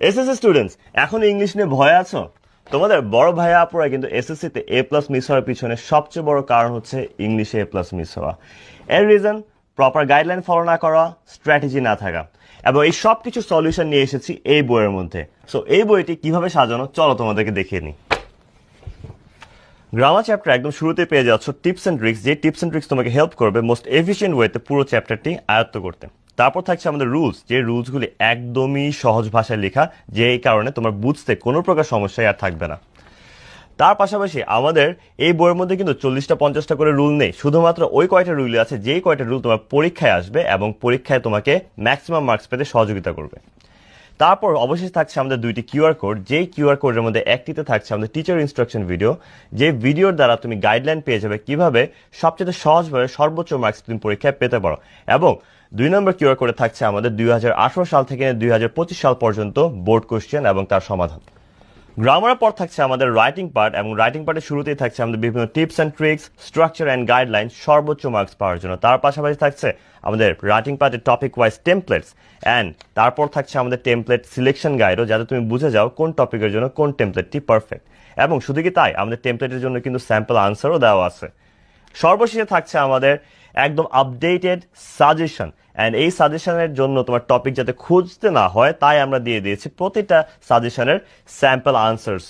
SSC students, এখন English নিয়ে ভয় আছো? তোমাদের বড় ভাইয়া আপুরা কিন্তু এসএসসিতে এ প্লাস মিস হওয়ার পিছনে সবচেয়ে বড় কারণ হচ্ছে ইংলিশে এ প্লাস মিস হওয়া। এর রিজন প্রপার গাইডলাইন ফলো না করা, স্ট্র্যাটেজি না থাকা। এবং এই সব কিছু সলিউশন নিয়ে এসেছি এই বইয়ের মধ্যে। সো এই বইটি কিভাবে সাজানো চলো তোমাদেরকে দেখিয়ে নিই। গ্রামার চ্যাপ্টার একদম শুরুতে পেয়ে যাচ্ছ টিপস এন্ড ট্রিক্স, যে টিপস এন্ড ট্রিক্স তোমাকে হেল্প করবে মোস্ট এফিশিয়েন্ট ওয়েতে পুরো চ্যাপ্টারটি আয়ত্ত করতে। তারপর থাকছে আমাদের রুলস, যে রুলসগুলি একদমই সহজ ভাষায় লেখা, যে কারণে তোমার বুঝতে কোনো প্রকার সমস্যাই আর থাকবে না। তার পাশাপাশি আমাদের এই বইয়ের মধ্যে কিন্তু 40টা-50টা করে রুল নেই, শুধুমাত্র ওই কয়টা রুল আছে যেই কয়টা রুল তোমার পরীক্ষায় আসবে এবং পরীক্ষায় তোমাকে ম্যাক্সিমাম মার্কস পেতে সহযোগিতা করবে। তারপর অবশেষে থাকছে আমাদের দুইটি কিউআর কোড, যেই কিউআর কোডের মধ্যে একটিতে থাকছে আমাদের টিচার ইনস্ট্রাকশন ভিডিও, যে ভিডিওর দ্বারা তুমি গাইডলাইন পেয়ে যাবে কিভাবে সবচেয়ে সহজভাবে সর্বোচ্চ মার্কস তুমি পরীক্ষায় পেতে পারো। এবং 2 নম্বর কিউআর কোডে থাকছে আমাদের 2018 সাল থেকে 2025 সাল পর্যন্ত বোর্ড কোশ্চেন এবং তার সমাধান। গ্রামারের পর থাকছে আমাদের রাইটিং পার্ট, এবং রাইটিং পার্টের শুরুতেই থাকছে আমাদের বিভিন্ন tips and tricks, structure and guideline সর্বোচ্চ মার্কস পাওয়ার জন্য। তার পাশাপাশি থাকছে আমাদের রাইটিং পার্টের টপিক ওয়াইজ টেমপ্লেটস, অ্যান্ড তারপর থাকছে আমাদের টেমপ্লেট সিলেকশন গাইডও, যাতে তুমি বুঝে যাও কোন টপিকের জন্য কোন টেমপ্লেটটি পারফেক্ট। এবং শুধু কি তাই, আমাদের টেমপ্লেটের জন্য কিন্তু স্যাম্পল আনসারও দেওয়া আছে। সর্বশেষে থাকছে আমাদের একদম আপডেটেড সাজেশন, অ্যান্ড এই সাজেশনের জন্য তোমার টপিক যাতে খুঁজতে না হয় তাই আমরা দিয়ে দিয়েছি প্রতিটা সাজেশনের স্যাম্পল আনসার্স।